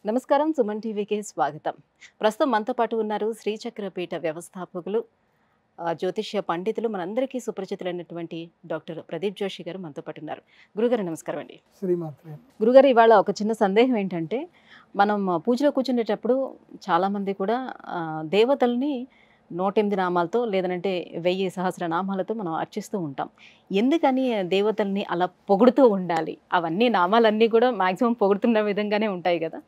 నమస్కారం సుమన్ టీవీకి స్వాగతం. ప్రస్తుతం మనతో పాటు ఉన్నారు శ్రీచక్రపీఠ వ్యవస్థాపకులు, జ్యోతిష్య పండితులు, మనందరికీ సుపరిచితులైనటువంటి డాక్టర్ ప్రదీప్ జోషి గారు మనతో పాటు ఉన్నారు. గురుగారు నమస్కారం అండి. శ్రీమాత్రే. గురుగారు, ఇవాళ ఒక చిన్న సందేహం ఏంటంటే, మనం పూజలో కూర్చునేటప్పుడు చాలామంది కూడా దేవతల్ని 108 నామాలతో లేదంటే 1000 సహస్రనామాలతో మనం అర్చిస్తూ ఉంటాం. ఎందుకని దేవతల్ని అలా పొగుడుతూ ఉండాలి? అవన్నీ నామాలన్నీ కూడా మాక్సిమం పొగుడుతున్న విధంగానే ఉంటాయి కదా.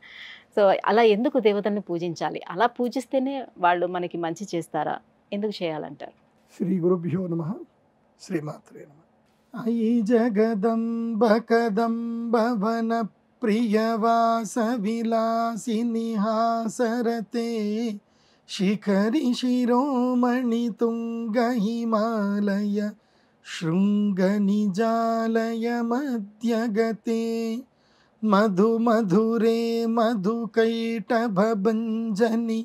సో అలా ఎందుకు దేవతల్ని పూజించాలి? అలా పూజిస్తేనే వాళ్ళు మనకి మంచి చేస్తారా? ఎందుకు చేయాలంటారు? శ్రీ గురుభ్యో నమః. శ్రీమాత్రే నమః. అయి జగదంబ కదంబ వన ప్రియవాస విలాసిని హాసరతే శిఖరి శిరోమణి తుంగ హిమాలయ శృంగ నిజాలయ మధ్యగతే మధు మధురే మధు కైటభంజని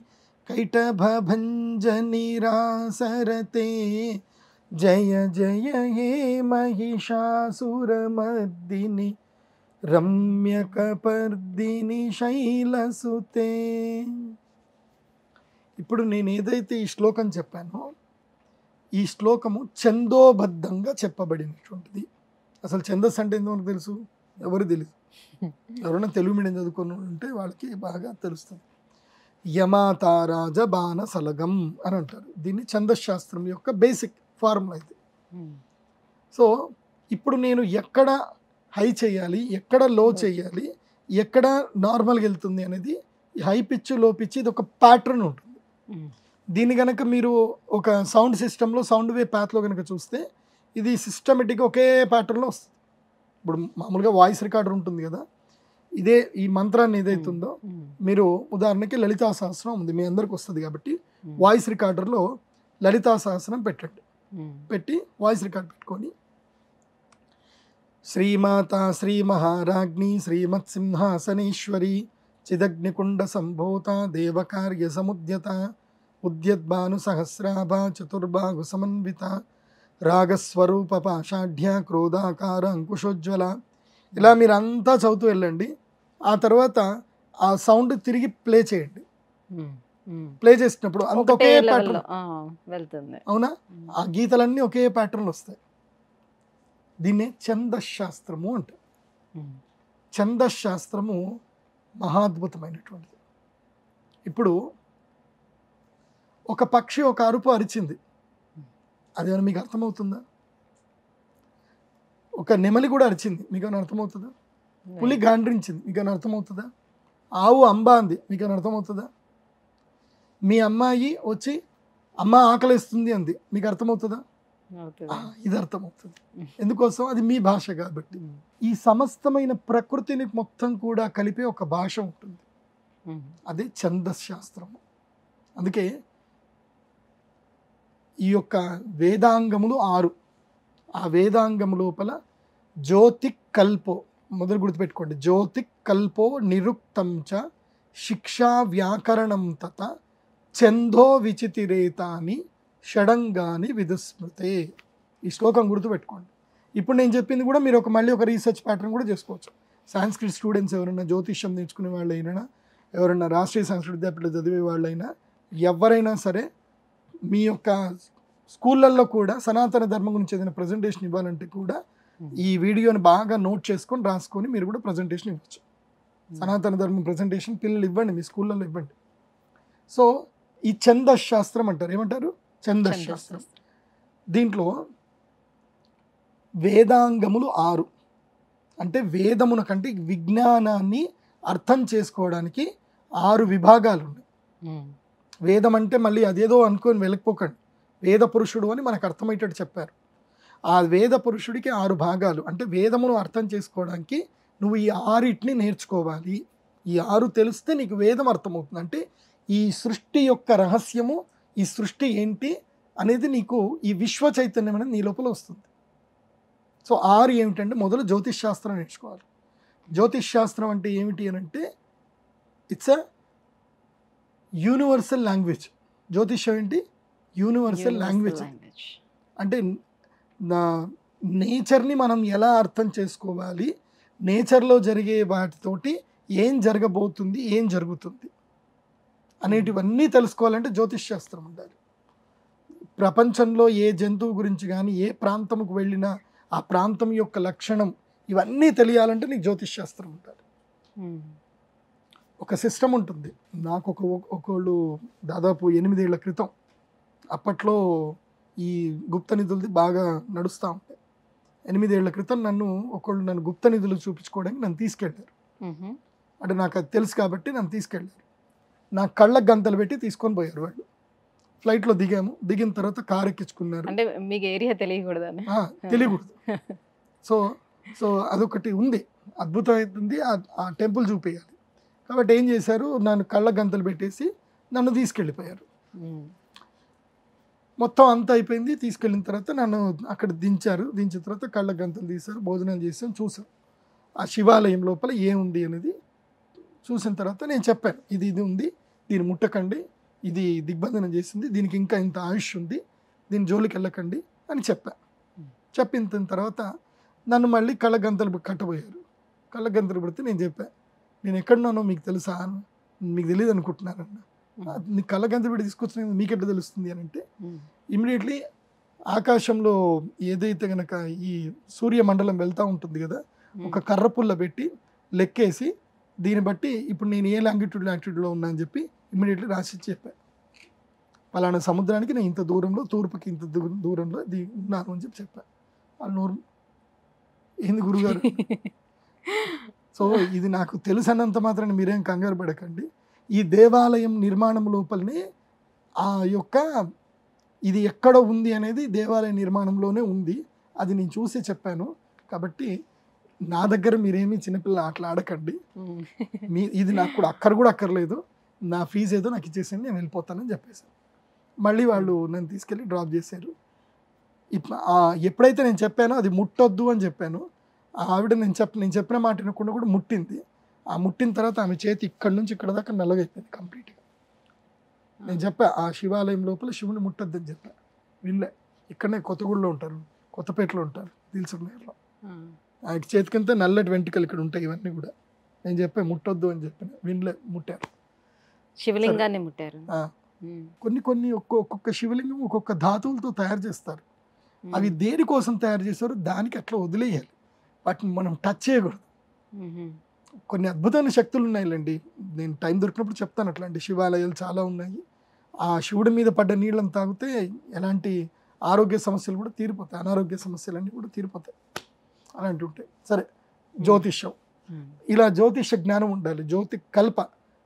కైటభంజని రాసరతే జయ జయ హే మహిషాసురమర్దిని రమ్యకపర్దిని శైలసుతే. ఇప్పుడు నేను ఏదైతే ఈ శ్లోకం చెప్పానో ఈ శ్లోకము ఛందోబద్ధంగా చెప్పబడినటువంటిది. అసలు ఛందస్సు అంటే ఏందో మనకు తెలుసు? ఎవరు తెలియదు. ఎవరైనా తెలుగు మీడియం చదువుకొని ఉంటే వాళ్ళకి బాగా తెలుస్తుంది. యమాతారాజ బాణ సలగం అని అంటారు. దీన్ని ఛందశాస్త్రం యొక్క బేసిక్ ఫార్ములా ఇది. సో ఇప్పుడు నేను ఎక్కడ హై చేయాలి, ఎక్కడ లో చేయాలి, ఎక్కడ నార్మల్గా వెళ్తుంది అనేది హై పిచ్ లో పిచ్ ఇది ఒక ప్యాటర్న్ ఉంటుంది. దీన్ని కనుక మీరు ఒక సౌండ్ సిస్టంలో సౌండ్ వే ప్యాత్లో కనుక చూస్తే ఇది సిస్టమేటిక్గా ఒకే ప్యాటర్న్లో వస్తుంది. ఇప్పుడు మామూలుగా వాయిస్ రికార్డర్ ఉంటుంది కదా, ఇదే ఈ మంత్రాన్ని ఏదైతుందో మీరు ఉదాహరణకి లలితా సహస్రం ఉంది, మీ అందరికి వస్తుంది కాబట్టి వాయిస్ రికార్డర్లో లలితా సహస్రం పెట్టండి. పెట్టి వాయిస్ రికార్డ్ పెట్టుకొని శ్రీమాత శ్రీ మహారాజ్ఞి శ్రీమత్సింహాసనేశ్వరి చిదగ్నికుండ సంభూత దేవకార్య సముద్యత ఉద్యద్భాను సహస్రాభ చతుర్బాహు సమన్విత రాగస్వరూప పాషాఢ్య క్రోధాకార అంకుశోజ్వల. ఇలా మీరు అంతా చదువుతూ వెళ్ళండి. ఆ తర్వాత ఆ సౌండ్ తిరిగి ప్లే చేయండి. ప్లే చేసినప్పుడు అంత ఒకే ప్యాటర్న్ వెళ్తుంది. అవునా? ఆ గీతలన్నీ ఒకే ప్యాటర్న్లు వస్తాయి. దీన్నే ఛందశాస్త్రము అంటారు. ఛందశాస్త్రము మహాద్భుతమైనటువంటిది. ఇప్పుడు ఒక పక్షి ఒక అరుపు అరిచింది, అదేమైనా మీకు అర్థమవుతుందా? ఒక నెమలి కూడా అరిచింది, మీకు ఏమైనా అర్థమవుతుందా? పులి గాండ్రించింది, మీకు ఏమైనా అర్థమవుతుందా? ఆవు అంబా అంది, మీకు ఏమైనా అర్థమవుతుందా? మీ అమ్మాయి వచ్చి అమ్మ ఆకలిస్తుంది అంది, మీకు అర్థమవుతుందా? ఇది అర్థమవుతుంది. ఎందుకోసం? అది మీ భాష కాబట్టి. ఈ సమస్తమైన ప్రకృతిని మొత్తం కూడా కలిపే ఒక భాష ఉంటుంది, అదే ఛందశాస్త్రము. అందుకే ఈ యొక్క వేదాంగములు 6. ఆ వేదాంగము లోపల జ్యోతిక్ కల్పో, మొదలు గుర్తుపెట్టుకోండి, జ్యోతిక్ కల్పో నిరుక్తం చ శిక్షా వ్యాకరణం తత ఛందో విచితిరేతాని షడంగాని విదుస్మృతే. ఈ శ్లోకం గుర్తుపెట్టుకోండి. ఇప్పుడు నేను చెప్పింది కూడా మీరు మళ్ళీ ఒక రీసెర్చ్ ప్యాటర్న్ కూడా చేసుకోవచ్చు. సాంస్క్రిట్ స్టూడెంట్స్ ఎవరైనా, జ్యోతిష్యం నేర్చుకునే వాళ్ళైనా, ఎవరైనా రాష్ట్రీయ సంస్కృత విద్యాపీఠంలో చదివే వాళ్ళైనా, ఎవరైనా సరే మీ యొక్క స్కూళ్ళల్లో కూడా సనాతన ధర్మం గురించి ఏదైనా ప్రజెంటేషన్ ఇవ్వాలంటే కూడా ఈ వీడియోని బాగా నోట్ చేసుకొని రాసుకొని మీరు కూడా ప్రజెంటేషన్ ఇవ్వచ్చు. సనాతన ధర్మం ప్రజెంటేషన్ పిల్లలు ఇవ్వండి, మీ స్కూళ్ళల్లో ఇవ్వండి. సో ఈ ఛందశాస్త్రం అంటారు. ఏమంటారు? ఛందశాస్త్రం. దీంట్లో వేదాంగములు 6. అంటే వేదమున కంటే విజ్ఞానాన్ని అర్థం చేసుకోవడానికి 6 విభాగాలు ఉన్నాయి. వేదం అంటే మళ్ళీ అదేదో అనుకొని వెళ్ళకపోకండి. వేద పురుషుడు అని మనకు అర్థమయ్యేటట్టు చెప్పారు. ఆ వేద పురుషుడికి 6 భాగాలు. అంటే వేదమును అర్థం చేసుకోవడానికి నువ్వు ఈ 6 నేర్చుకోవాలి. ఈ 6 తెలిస్తే నీకు వేదం అర్థమవుతుంది. అంటే ఈ సృష్టి యొక్క రహస్యము, ఈ సృష్టి ఏంటి అనేది నీకు ఈ విశ్వ చైతన్యం అనేది నీ లోపల వస్తుంది. సో 6 ఏమిటంటే, మొదలు జ్యోతిష్ శాస్త్రం నేర్చుకోవాలి. జ్యోతిష్ శాస్త్రం అంటే ఏమిటి అని అంటే ఇట్స్ అ యూనివర్సల్ లాంగ్వేజ్. జ్యోతిష్యం ఏంటి? Universal language. అంటే నేచర్ని మనం ఎలా అర్థం చేసుకోవాలి, నేచర్లో జరిగే వాటితోటి ఏం జరగబోతుంది, ఏం జరుగుతుంది అనేటివన్నీ తెలుసుకోవాలంటే జ్యోతిష్ శాస్త్రం ఉండాలి. ప్రపంచంలో ఏ జంతువు గురించి కానీ ఏ ప్రాంతంకు వెళ్ళినా ఆ ప్రాంతం యొక్క లక్షణం ఇవన్నీ తెలియాలంటే నీకు జ్యోతిష్ శాస్త్రం ఉండాలి. ఒక సిస్టమ్ ఉంటుంది. నాకు ఒకళ్ళు దాదాపు 8 ఏళ్ల క్రితం, అప్పట్లో ఈ గుప్త నిధులది బాగా నడుస్తూ ఉంటాయి. 8 ఏళ్ల క్రితం నన్ను గుప్త నిధులు చూపించుకోవడానికి నన్ను తీసుకెళ్ళారు. అంటే నాకు అది తెలుసు కాబట్టి నన్ను తీసుకెళ్ళారు. నా కళ్ళకు గంతలు పెట్టి తీసుకొని పోయారు వాళ్ళు. ఫ్లైట్లో దిగాము. దిగిన తర్వాత కారు ఎక్కించుకున్నారు. అంటే మీకు ఏరియా తెలియకూడదు. తెలియకూడదు. సో అదొకటి ఉంది, అద్భుతమైంది. ఆ టెంపుల్ చూపించాలి కాబట్టి ఏం చేశారు, నన్ను కళ్ళ గంతలు పెట్టేసి నన్ను తీసుకెళ్ళిపోయారు. మొత్తం అంతా అయిపోయింది. తీసుకెళ్ళిన తర్వాత నన్ను అక్కడ దించారు. దించిన తర్వాత కళ్ళ గంతలు తీశారు, భోజనాలు చేసాం, చూసాం ఆ శివాలయం లోపల ఏముంది అనేది. చూసిన తర్వాత నేను చెప్పాను, ఇది ఉంది, దీన్ని ముట్టకండి, ఇది దిగ్బంధనం చేసింది, దీనికి ఇంకా ఇంత ఆయుష్ ఉంది, దీని జోలికి వెళ్ళకండి అని చెప్పాను. చెప్పిన తర్వాత నన్ను మళ్ళీ కళ్ళ గంతలు కట్టబోయారు. కళ్ళ గంతలు పెడితే నేను చెప్పాను, నేను ఎక్కడున్నానో మీకు తెలుసా, మీకు తెలియదు అనుకుంటున్నారన్న. నీ కళ్ళ గంతలు పెట్టి తీసుకొచ్చిన మీకు ఎట్లా తెలుస్తుంది అని అంటే, ఇమ్మీడియట్లీ ఆకాశంలో ఏదైతే కనుక ఈ సూర్యమండలం వెళ్తూ ఉంటుంది కదా, ఒక కర్ర పుల్ల పెట్టి లెక్కేసి దీన్ని బట్టి ఇప్పుడు నేను ఏ లాంగిట్యూడ్లో ఉన్నా అని చెప్పి ఇమ్మీడియట్లీ రాసి చెప్పాను. పలానా సముద్రానికి నేను ఇంత దూరంలో, తూర్పుకి ఇంత దూరంలో ఉన్నాను అని చెప్పాను. వాళ్ళు నోరు ఏంది గురుగారు. సో ఇది నాకు తెలుసన్నంత మాత్రాన్ని మీరేం కంగారు పడకండి. ఈ దేవాలయం నిర్మాణం లోపలనే ఆ యొక్క ఇది ఎక్కడ ఉంది అనేది దేవాలయ నిర్మాణంలోనే ఉంది. అది నేను చూసి చెప్పాను. కాబట్టి నా దగ్గర మీరేమీ చిన్నపిల్ల అట్లా ఆడకండి. ఇది నాకు కూడా అక్కర్లేదు. నా ఫీజు ఏదో నాకు ఇచ్చేసింది, నేను వెళ్ళిపోతానని చెప్పేశాను. మళ్ళీ వాళ్ళు నన్ను తీసుకెళ్ళి డ్రాప్ చేశారు. ఎప్పుడైతే నేను చెప్పానో అది ముట్టొద్దు అని చెప్పాను, ఆవిడ నేను చెప్పిన మాట వినకుండా కూడా ముట్టింది. ఆ ముట్టిన తర్వాత ఆమె చేతి ఇక్కడ నుంచి ఇక్కడ దాకా నల్లగైపోయింది కంప్లీట్గా. నేను చెప్పా ఆ శివాలయం లోపల శివుని ముట్టొద్దని చెప్పా. వినలే. ఇక్కడనే కొత్తగూడలో ఉంటారు, కొత్తపేటలో ఉంటారు, దిల్సుఖ్నగర్లో. ఆ చేతికింత నల్లటి వెంట్రుకలు ఇక్కడ ఉంటాయి. ఇవన్నీ కూడా నేను చెప్పా ముట్టొద్దు అని చెప్పిన, వినలే, ముట్టారు. శివలింగాన్ని ముట్టారు. కొన్ని ఒక్కొక్క శివలింగం ఒక్కొక్క ధాతువులతో తయారు చేస్తారు. అవి దేనికోసం తయారు చేస్తారో దానికి అట్లా వదిలేయాలి, వాటిని మనం టచ్ చేయకూడదు. కొన్ని అద్భుతమైన శక్తులు ఉన్నాయిలేండి, నేను టైం దొరికినప్పుడు చెప్తాను. అట్లాంటి శివాలయాలు చాలా ఉన్నాయి. ఆ శివుడి మీద పడ్డ నీళ్ళని తాగితే ఎలాంటి ఆరోగ్య సమస్యలు కూడా తీరిపోతాయి, అనారోగ్య సమస్యలన్నీ కూడా తీరిపోతాయి, అలాంటివి ఉంటాయి. సరే, జ్యోతిష్యం, ఇలా జ్యోతిష జ్ఞానం ఉండాలి.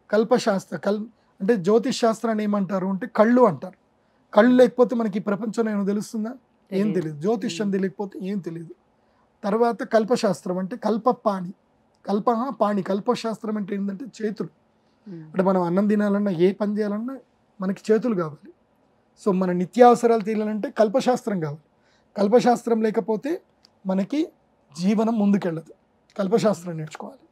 కల్పశాస్త్ర అంటే జ్యోతిష్ శాస్త్రాన్ని ఏమంటారు అంటే కళ్ళు అంటారు. కళ్ళు లేకపోతే మనకి ఈ ప్రపంచంలో ఏమైనా తెలుస్తుందా? ఏం తెలియదు. జ్యోతిష్యం తెలియకపోతే ఏం తెలియదు. తర్వాత కల్పశాస్త్రం అంటే పాణి. కల్పశాస్త్రం అంటే ఏంటంటే చేతులు. అంటే మనం అన్నం తినాలన్నా ఏ పని చేయాలన్నా మనకి చేతులు కావాలి. సో మన నిత్యావసరాలు తీయాలంటే కల్పశాస్త్రం కావాలి. కల్పశాస్త్రం లేకపోతే మనకి జీవనం ముందుకెళ్ళదు. కల్పశాస్త్రం నేర్చుకోవాలి.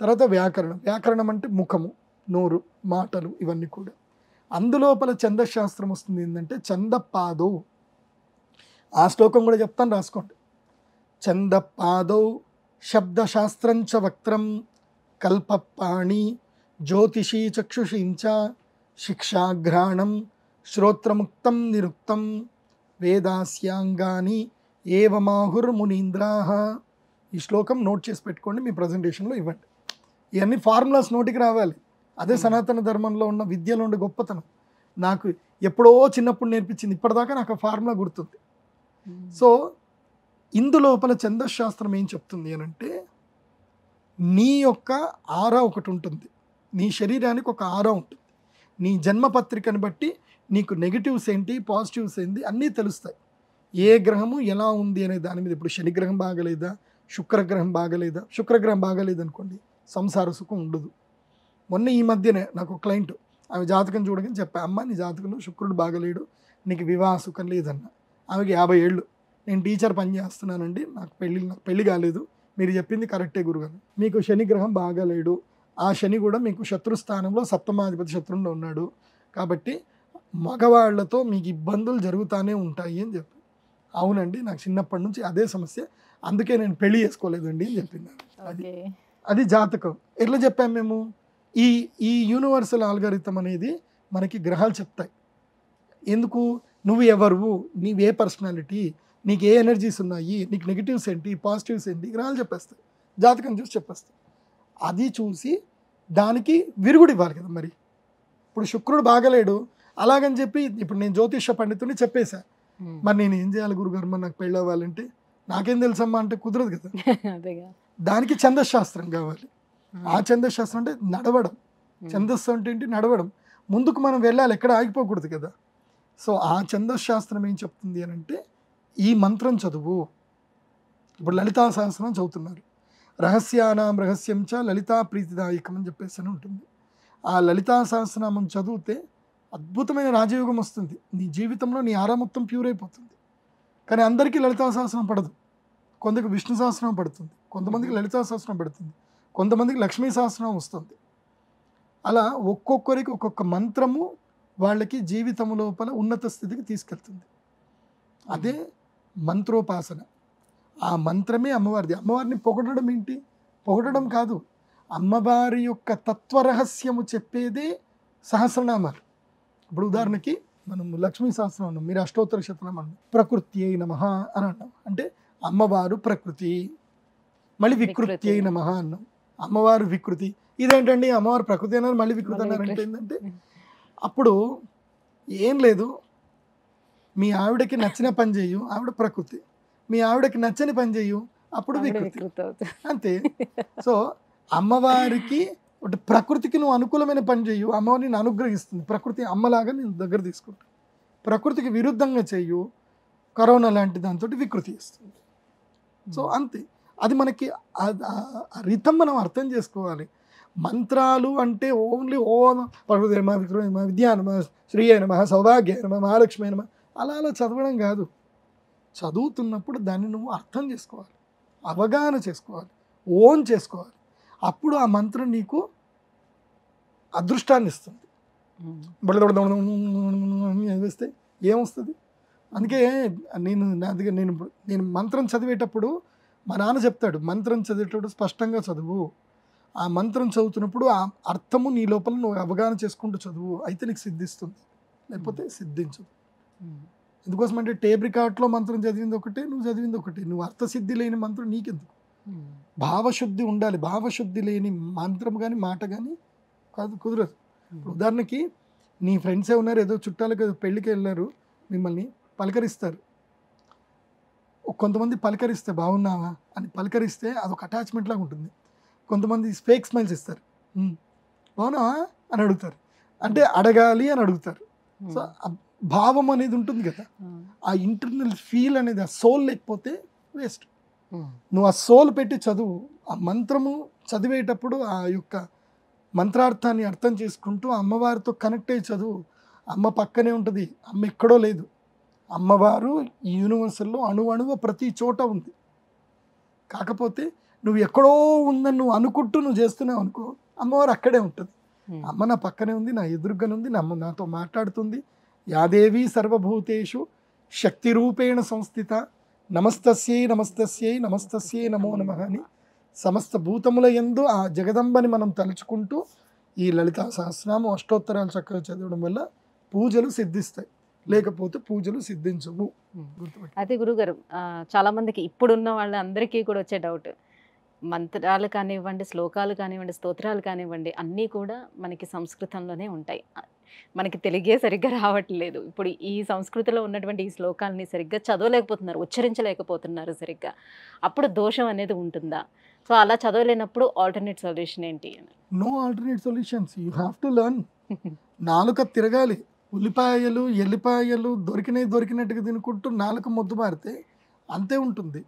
తర్వాత వ్యాకరణం అంటే ముఖము, నోరు, మాటలు, ఇవన్నీ కూడా. అందులోపల ఛందశాస్త్రం వస్తుంది. ఏంటంటే ఛందపాదౌ. ఆ శ్లోకం కూడా చెప్తాను, రాసుకోండి. ఛందపాదౌ శబ్దశాస్త్రంచ వక్త్రం కల్పపాణి జ్యోతిషీ చక్షుషీంచ శిక్షాఘ్రాణం శ్రోత్రముక్తం నిరుక్తం వేదాస్యాంగాని ఏవమాహుర్మునీంద్రాః. ఈ శ్లోకం నోట్ చేసి పెట్టుకోండి, మీ ప్రజెంటేషన్లో ఇవ్వండి. ఇవన్నీ ఫార్ములాస్ నోటికి రావాలి. అదే సనాతన ధర్మంలో ఉన్న విద్యలో ఉండే గొప్పతనం. నాకు ఎప్పుడో చిన్నప్పుడు నేర్పించింది, ఇప్పటిదాకా నాకు ఆ ఫార్ములా గుర్తుంది. సో ఇందులోపల ఛందశాస్త్రం ఏం చెప్తుంది అని అంటే, నీ యొక్క ఆరా ఒకటి ఉంటుంది, నీ శరీరానికి ఒక ఆరా ఉంటుంది. నీ జన్మపత్రికను బట్టి నీకు నెగిటివ్స్ ఏంటి, పాజిటివ్స్ ఏంటి అన్నీ తెలుస్తాయి. ఏ గ్రహము ఎలా ఉంది అనే దాని మీద. ఇప్పుడు శనిగ్రహం బాగలేదా, శుక్రగ్రహం బాగలేదా? శుక్రగ్రహం బాగలేదనుకోండి, సంసార సుఖం ఉండదు. మొన్న ఈ మధ్యనే నాకు ఒక క్లయింట్, ఆమె జాతకం చూడగానే చెప్పా, అమ్మ నీ జాతకంలో శుక్రుడు బాగలేడు, నీకు వివాహ సుఖం లేదన్న. ఆమెకి 50 ఏళ్ళు. నేను టీచర్ పని చేస్తున్నానండి, నాకు పెళ్ళి కాలేదు, మీరు చెప్పింది కరెక్టే గురుగారు. మీకు శనిగ్రహం బాగలేడు, ఆ శని కూడా మీకు శత్రుస్థానంలో సప్తమాధిపతి శత్రువులో ఉన్నాడు, కాబట్టి మగవాళ్లతో మీకు ఇబ్బందులు జరుగుతూనే ఉంటాయి అని చెప్పి. అవునండి, నాకు చిన్నప్పటి నుంచి అదే సమస్య, అందుకే నేను పెళ్లి చేసుకోలేదండి అని చెప్పింది. ఓకే. అది జాతకం. ఎట్లా చెప్పాం మేము? ఈ ఈ యూనివర్సల్ ఆల్గారిథం అనేది మనకి గ్రహాలు చెప్తాయి. ఎందుకు? నువ్వు ఎవరు, నీవే పర్సనాలిటీ, నీకు ఏ ఎనర్జీస్ ఉన్నాయి, నీకు నెగిటివ్స్ ఏంటి, పాజిటివ్స్ ఏంటి, గ్రహాలు చెప్పేస్తాయి. జాతకం చూసి చెప్పేస్తాయి. అది చూసి దానికి విరుగుడు ఇవ్వాలి కదా. మరి ఇప్పుడు శుక్రుడు బాగలేడు అలాగని చెప్పి ఇప్పుడు నేను జ్యోతిష పండితుని చెప్పేశా, మరి నేను ఏం చేయాలి గురుగారు, మరి నాకు పెళ్ళి అవ్వాలంటే నాకేం తెలుసమ్మా అంటే కుదరదు కదా. దానికి ఛందశాస్త్రం కావాలి. ఆ ఛందశాస్త్రం అంటే నడవడం. ఛందస్సు అంటే ఏంటి? నడవడం. ముందుకు మనం వెళ్ళాలి, ఎక్కడ ఆగిపోకూడదు కదా. సో ఆ ఛందశాస్త్రం ఏం చెప్తుంది అని అంటే ఈ మంత్రం చదువు. ఇప్పుడు లలితా సహస్రం చదువుతున్నారు. రహస్యానాం రహస్యం చ లలితా ప్రీతిదాయకం అని చెప్పేసి అని ఉంటుంది. ఆ లలితా సహస్రనామం చదివితే అద్భుతమైన రాజయోగం వస్తుంది. నీ జీవితంలో నీ ఆరా మొత్తం ప్యూర్ అయిపోతుంది. కానీ అందరికీ లలితా సహస్రం పడదు. కొందరికి విష్ణు సహస్రం పడుతుంది, కొంతమందికి లలితా సహస్రం పడుతుంది, కొంతమందికి లక్ష్మీ సహస్రం వస్తుంది. అలా ఒక్కొక్కరికి ఒక్కొక్క మంత్రము వాళ్ళకి జీవితం లోపల ఉన్నత స్థితికి తీసుకెళ్తుంది. అదే మంత్రోపాసన. ఆ మంత్రమే అమ్మవారిది. అమ్మవారిని పొగడడం ఏంటి? పొగడడం కాదు, అమ్మవారి యొక్క తత్వరహస్యము చెప్పేదే సహస్రనామాలు. ఇప్పుడు ఉదాహరణకి మనం లక్ష్మీ సహస్రం అన్నాం, మీరు అష్టోత్తర శతనామం అన్నాం. ప్రకృతి అయి నమః అని అన్నాం, అంటే అమ్మవారు ప్రకృతి. మళ్ళీ వికృతి అయి నమః అన్నాం, అమ్మవారు వికృతి. ఇదేంటండి అమ్మవారు ప్రకృతి అన్నారు మళ్ళీ వికృతి అన్నారు అంటే ఏంటంటే, అప్పుడు ఏం లేదు, మీ ఆవిడకి నచ్చిన పని చేయు, ఆవిడ ప్రకృతి. మీ ఆవిడకి నచ్చని పని చేయు, అప్పుడు వికృతి. అంతే. సో అమ్మవారికి ప్రకృతికి నువ్వు అనుకూలమైన పని చేయు, అమ్మవారిని నేను అనుగ్రహిస్తుంది. ప్రకృతి అమ్మలాగా నేను దగ్గర తీసుకుంటా. ప్రకృతికి విరుద్ధంగా చెయ్యు, కరోనా లాంటి దాంతో వికృతి ఇస్తుంది. సో అంతే. అది మనకి రితం మనం అర్థం చేసుకోవాలి. మంత్రాలు అంటే ఓన్లీ ఓం ప్రకృతి నమ, వికృతి నమ, విద్యా నమ, శ్రీ నమ, సౌభాగ్య నమ, మహాలక్ష్మి నమ అలా అలా చదవడం కాదు. చదువుతున్నప్పుడు దాన్ని నువ్వు అర్థం చేసుకోవాలి, అవగాహన చేసుకోవాలి, ఓన్ చేసుకోవాలి. అప్పుడు ఆ మంత్రం నీకు అదృష్టాన్ని ఇస్తుంది. వేస్తే ఏమొస్తుంది? అందుకే నేను మంత్రం చదివేటప్పుడు మా నాన్న చెప్తాడు, మంత్రం చదివేటప్పుడు స్పష్టంగా చదువు. ఆ మంత్రం చదువుతున్నప్పుడు ఆ అర్థము నీ లోపల నువ్వు అవగాహన చేసుకుంటూ చదువు, అయితే నీకు సిద్ధిస్తుంది, లేకపోతే సిద్ధించదు. ఎందుకోసం అంటే టేప్ రికార్డ్లో మంత్రం చదివింది ఒకటే, నువ్వు చదివింది ఒకటే. నువ్వు అర్థసిద్ధి లేని మంత్రం నీకెందుకు? భావశుద్ధి ఉండాలి. భావశుద్ధి లేని మంత్రం కానీ మాట కానీ కాదు, కుదరదు. ఉదాహరణకి నీ ఫ్రెండ్సే ఉన్నారు, ఏదో చుట్టాలకు పెళ్ళికి వెళ్ళారు, మిమ్మల్ని పలకరిస్తారు. కొంతమంది పలకరిస్తే బాగున్నావా అని పలకరిస్తే అదొక అటాచ్మెంట్ లాగా ఉంటుంది. కొంతమంది ఫేక్ స్మైల్స్ ఇస్తారు, బాగున్నావా అని అడుగుతారు, అంటే అడగాలి అని అడుగుతారు. సో భావం అనేది ఉంటుంది కదా, ఆ ఇంటర్నల్ ఫీల్ అనేది, ఆ సోల్ లేకపోతే వేస్ట్. నువ్వు ఆ సోల్ పెట్టి చదువు. ఆ మంత్రము చదివేటప్పుడు ఆ యొక్క మంత్రార్థాన్ని అర్థం చేసుకుంటూ అమ్మవారితో కనెక్ట్ అయ్యి చదువు. అమ్మ పక్కనే ఉంటుంది, అమ్మ ఎక్కడో లేదు. అమ్మవారు ఈ యూనివర్సల్లో అణువణువ ప్రతి చోట ఉంది. కాకపోతే నువ్వు ఎక్కడో ఉందని నువ్వు అనుకుంటూ నువ్వు చేస్తున్నావు అనుకో, అమ్మవారు అక్కడే ఉంటుంది. అమ్మ నా పక్కనే ఉంది, నా ఎదురుగానే ఉంది, నాతో మాట్లాడుతుంది. యాదేవి సర్వభూతేషు శక్తి రూపేణ సంస్థిత నమస్తస్యై నమస్తస్యై నమస్తస్యై నమో నమః అని సమస్త భూతముల యందు ఆ జగదంబని మనం తలుచుకుంటూ ఈ లలితా సహస్రనామం అష్టోత్తరాలు చక్కగా చదవడం వల్ల పూజలు సిద్ధిస్తాయి, లేకపోతే పూజలు సిద్ధించవు. అదే గురుగారు, చాలా మందికి ఇప్పుడున్న వాళ్ళందరికీ కూడా వచ్చే డౌట్, మంత్రాలు కానివ్వండి, శ్లోకాలు కానివ్వండి, స్తోత్రాలు కానివ్వండి, అన్నీ కూడా మనకి సంస్కృతంలోనే ఉంటాయి. మనకి తెలుగే సరిగ్గా రావట్లేదు. ఇప్పుడు ఈ సంస్కృతిలో ఉన్నటువంటి ఈ శ్లోకాలని సరిగ్గా చదవలేకపోతున్నారు, ఉచ్చరించలేకపోతున్నారు సరిగ్గా. అప్పుడు దోషం అనేది ఉంటుందా? సో అలా చదవలేనప్పుడు ఆల్టర్నేట్ సొల్యూషన్ ఏంటి? No alternate solutions, you have to learn. నాలుక తిరగాలి. ఉల్లిపాయలు ఎల్లిపాయలు దొరికినట్టుగా తినుకుంటూ నాలుక మొద్దు మారితే అంతే ఉంటుంది.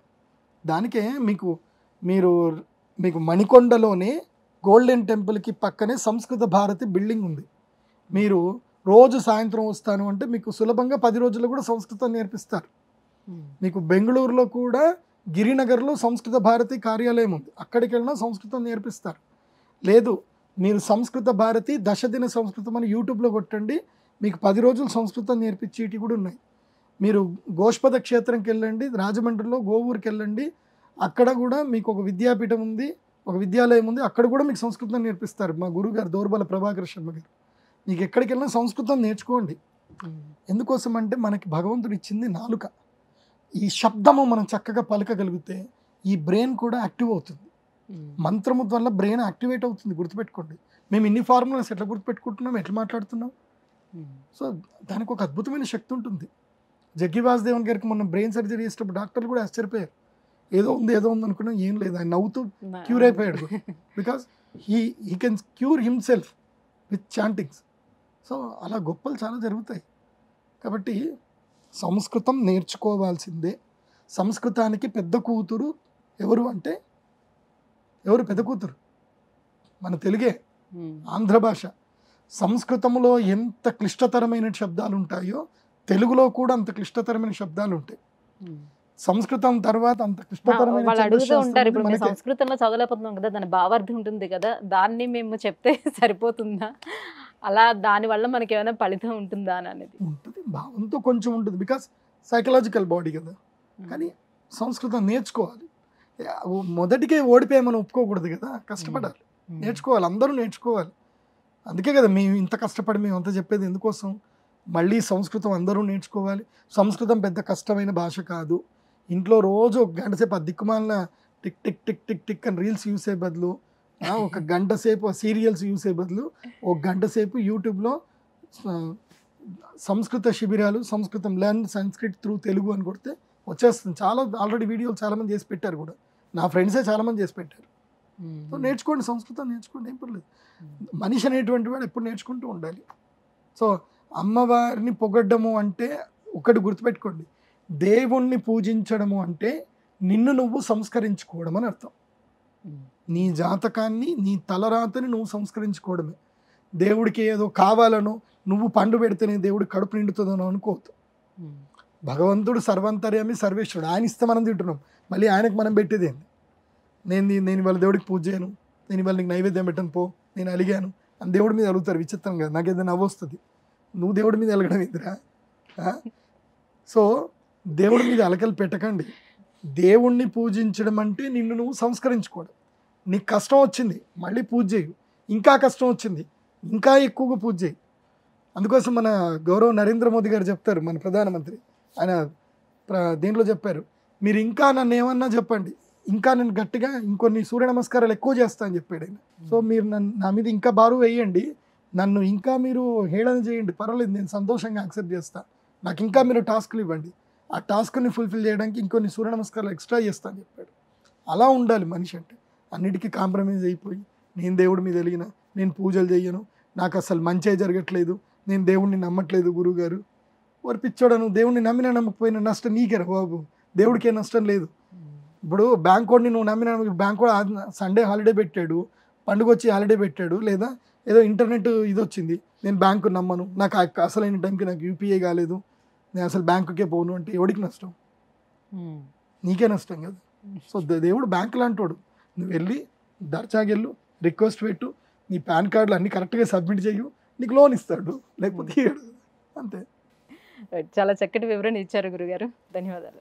దానికే మీకు మణికొండలోనే గోల్డెన్ టెంపుల్కి పక్కనే సంస్కృత భారతి బిల్డింగ్ ఉంది. మీరు రోజు సాయంత్రం వస్తాను అంటే మీకు సులభంగా 10 రోజుల్లో కూడా సంస్కృతం నేర్పిస్తారు. మీకు బెంగళూరులో కూడా గిరినగర్లో సంస్కృత భారతి కార్యాలయం ఉంది, అక్కడికి వెళ్ళినా సంస్కృతం నేర్పిస్తారు. లేదు మీరు సంస్కృత భారతి దశదిన సంస్కృతం అని యూట్యూబ్లో కొట్టండి, మీకు 10 రోజులు సంస్కృతం నేర్పించేటి కూడా ఉన్నాయి. మీరు గోష్పద క్షేత్రంకి వెళ్ళండి, రాజమండ్రిలో గోవూరుకి వెళ్ళండి, అక్కడ కూడా మీకు ఒక విద్యాపీఠం ఉంది, ఒక విద్యాలయం ఉంది, అక్కడ కూడా మీకు సంస్కృతం నేర్పిస్తారు. మా గురువు గారు దోర్బల ప్రభాకర్ శర్మ గారు. మీకు ఎక్కడికి వెళ్ళినా సంస్కృతం నేర్చుకోండి. ఎందుకోసం అంటే మనకి భగవంతుడు ఇచ్చింది నాలుక. ఈ శబ్దము మనం చక్కగా పలకగలిగితే ఈ బ్రెయిన్ కూడా యాక్టివ్ అవుతుంది. మంత్రము వల్ల బ్రెయిన్ యాక్టివేట్ అవుతుంది, గుర్తుపెట్టుకోండి. మేము ఇన్ని ఫార్ములాస్ ఎట్లా గుర్తుపెట్టుకుంటున్నాం, ఎట్లా మాట్లాడుతున్నాం. సో దానికి ఒక అద్భుతమైన శక్తి ఉంటుంది. జగ్గి వాసుదేవన్ గారికి మొన్న బ్రెయిన్ సర్జరీ చేసేటప్పుడు డాక్టర్లు కూడా ఆశ్చర్యపోయారు. ఏదో ఉంది అనుకున్నాం, ఏం లేదు, ఆయన నవ్వుతూ క్యూర్ అయిపోయాడు. Because he can cure himself with chantings. So అలా గొప్పలు చాలా జరుగుతాయి. కాబట్టి సంస్కృతం నేర్చుకోవాల్సిందే. సంస్కృతానికి పెద్ద కూతురు ఎవరు అంటే, ఎవరు పెద్ద కూతురు? మన తెలుగే, ఆంధ్ర భాష. సంస్కృతంలో ఎంత క్లిష్టతరమైన శబ్దాలు ఉంటాయో తెలుగులో కూడా అంత క్లిష్టతరమైన శబ్దాలు ఉంటాయి. సంస్కృతం తర్వాత అంత క్లిష్టతరమైన వాళ్ళు అడుగుతూ ఉంటారు, ఇప్పుడు మేము సంస్కృతంలో చదవలేకపోతున్నాం కదా, దాని భావార్థం ఉంటుంది కదా, దాన్ని మేము చెప్తే సరిపోతుందా, అలా దానివల్ల మనకి ఏమైనా ఫలితం ఉంటుందా అని అనేది ఉంటుంది. భావంతో కొంచెం ఉంటుంది, బికాస్ సైకలాజికల్ బాడీ కదా. కానీ సంస్కృతం నేర్చుకోవాలి. మొదటికే ఓడిపోయి మనం ఒప్పుకోకూడదు కదా, కష్టపడాలి, నేర్చుకోవాలి, అందరూ నేర్చుకోవాలి. అందుకే కదా మేము ఇంత కష్టపడి మేము అంతా చెప్పేది. ఎందుకోసం? మళ్ళీ సంస్కృతం అందరూ నేర్చుకోవాలి. సంస్కృతం పెద్ద కష్టమైన భాష కాదు. ఇంట్లో రోజు ఒక గంట సేపు ఆ దిక్కుమాలిన tick tick tick tick tick అని రీల్స్ చూసే బదులు, ఒక గంట సేపు సీరియల్స్ చూసే బదులు ఒక గంట సేపు యూట్యూబ్లో సంస్కృత శిబిరాలు, సంస్కృతం లెర్న్ సంస్కృత్ త్రూ తెలుగు అని కొడితే వచ్చేస్తుంది. చాలా ఆల్రెడీ వీడియోలు చాలామంది చేసి పెట్టారు కూడా, నా ఫ్రెండ్సే చాలామంది చేసి పెట్టారు. సో నేర్చుకోండి, సంస్కృతం నేర్చుకోండి, ఏం పర్లేదు. మనిషి అనేటువంటి వాడు ఎప్పుడు నేర్చుకుంటూ ఉండాలి. సో అమ్మవారిని పొగడ్డము అంటే ఒకటి గుర్తుపెట్టుకోండి, దేవుణ్ణి పూజించడము అంటే నిన్ను నువ్వు సంస్కరించుకోవడం అని అర్థం. నీ జాతకాన్ని, నీ తలరాతని నువ్వు సంస్కరించుకోవడమే. దేవుడికి ఏదో కావాలనో, నువ్వు పండు పెడితేనే దేవుడి కడుపు నిండుతుందనో అనుకోవద్దు. భగవంతుడు సర్వంతర్యామి సర్వేశ్వరుడు, ఆయన ఇస్తే మనం తింటున్నాం, మళ్ళీ ఆయనకు మనం పెట్టేది ఏంటి? నేను ఇవాళ దేవుడికి పూజ చేయను, నేను ఇవాళ నీకు నైవేద్యం పెట్టను పో, నేను అలిగాను అని దేవుడి మీద అలుగుతారు. విచిత్రం కదా, నాకు ఏదైనా నవ్వు వస్తుంది. నువ్వు దేవుడి మీద అలగడం ఇద్దరా? సో దేవుడి మీద అలకలు పెట్టకండి. దేవుణ్ణి పూజించడం అంటే నిన్ను నువ్వు సంస్కరించుకోవడం. నీకు కష్టం వచ్చింది, మళ్ళీ పూజ చేయు. ఇంకా కష్టం వచ్చింది, ఇంకా ఎక్కువగా పూజ చేయి. అందుకోసం మన గౌరవ నరేంద్ర మోదీ గారు చెప్తారు, మన ప్రధానమంత్రి, ఆయన దీంట్లో చెప్పారు, మీరు ఇంకా నన్ను ఏమన్నా చెప్పండి, ఇంకా నేను గట్టిగా ఇంకొన్ని సూర్య నమస్కారాలు ఎక్కువ చేస్తా అని చెప్పాడు ఆయన. సో మీరు నా మీద ఇంకా బారువు వేయండి, నన్ను ఇంకా మీరు హేళన చేయండి, పర్వాలేదు, నేను సంతోషంగా యాక్సెప్ట్ చేస్తాను. నాకు ఇంకా మీరు టాస్క్లు ఇవ్వండి, ఆ టాస్క్ని ఫుల్ఫిల్ చేయడానికి ఇంకొన్ని సూర్య నమస్కారాలు ఎక్స్ట్రా చేస్తా అని చెప్పాడు. అలా ఉండాలి మనిషి అంటే. అన్నిటికీ కాంప్రమైజ్ అయిపోయి, నేను దేవుడి మీద వెలిగిన, నేను పూజలు చేయను, నాకు అసలు మంచే జరగట్లేదు, నేను దేవుడిని నమ్మట్లేదు గురువుగారు. వారు పిచ్చోడను, దేవుడిని నమ్మినా నమ్మకపోయినా నష్టం నీకేరా బాబు, దేవుడికే నష్టం లేదు. ఇప్పుడు బ్యాంక్ వాడిని నువ్వు నమ్మినా, బ్యాంక్ వాడు సండే హాలిడే పెట్టాడు, పండుగ వచ్చి హాలిడే పెట్టాడు, లేదా ఏదో ఇంటర్నెట్ ఇది వచ్చింది, నేను బ్యాంకు నమ్మను, నాకు అసలైన టైంకి నాకు యూపీఐ కాలేదు, నేను అసలు బ్యాంకుకే పోను అంటే ఎవడికి నష్టం? నీకే నష్టం కదా. సో దేవుడు బ్యాంక్ లాంటోడు. నువ్వు వెళ్ళి దర్జాగెళ్ళు, రిక్వెస్ట్ పెట్టు, నీ పాన్ కార్డులు అన్నీ కరెక్ట్గా సబ్మిట్ చేయు, నీకు లోన్ ఇస్తాడు, లేకపోతే ఇయ్యడు. అంతే. చాలా చక్కటి వివరణ ఇచ్చారు గురుగారు, ధన్యవాదాలు.